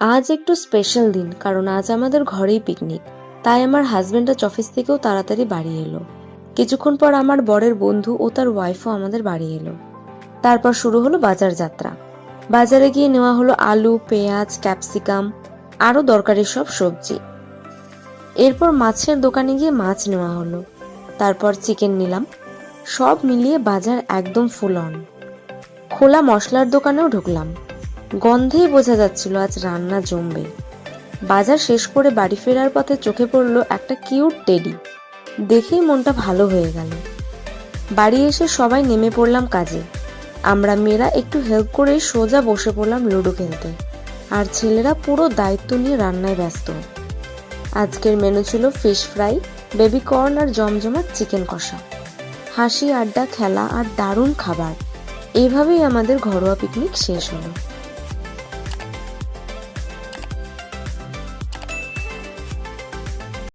আজ একটু স্পেশাল দিন, কারণ আজ আমাদের ঘরেই পিকনিক। তাই আমার হাজবেন্ড আজ অফিস থেকেও তাড়াতাড়ি বাড়ি এলো। কিছুক্ষণ পর আমার বরের বন্ধু ও তার ওয়াইফও আমাদের বাড়ি এলো। তারপর শুরু হলো বাজার যাত্রা। বাজারে গিয়ে নেওয়া হলো আলু, পেঁয়াজ, ক্যাপসিকাম, আরো দরকারি সব সবজি। এরপর মাছের দোকানে গিয়ে মাছ নেওয়া হলো। তারপর চিকেন নিলাম। সব মিলিয়ে বাজার একদম ফুল অন। খোলা মশলার দোকানেও ঢুকলাম। গন্ধেই বোঝা যাচ্ছিল আজ রান্না জমবে। বাজার শেষ করে বাড়ি ফেরার পথে চোখে পড়ল একটা কিউট টেডি। দেখেই মনটা ভালো হয়ে গেল। বাড়ি এসে সবাই নেমে পড়লাম কাজে। আমরা মেয়েরা একটু হেল্প করে সোজা বসে পড়লাম লুডো খেলতে, আর ছেলেরা পুরো দায়িত্ব নিয়ে রান্নায় ব্যস্ত। আজকের মেনু ছিল ফিশ ফ্রাই, বেবি কর্ন আর জমজমাট চিকেন কষা। হাসি, আড্ডা, খেলা আর দারুণ খাবার। এইভাবেই আমাদের ঘরোয়া পিকনিক শেষ হলো।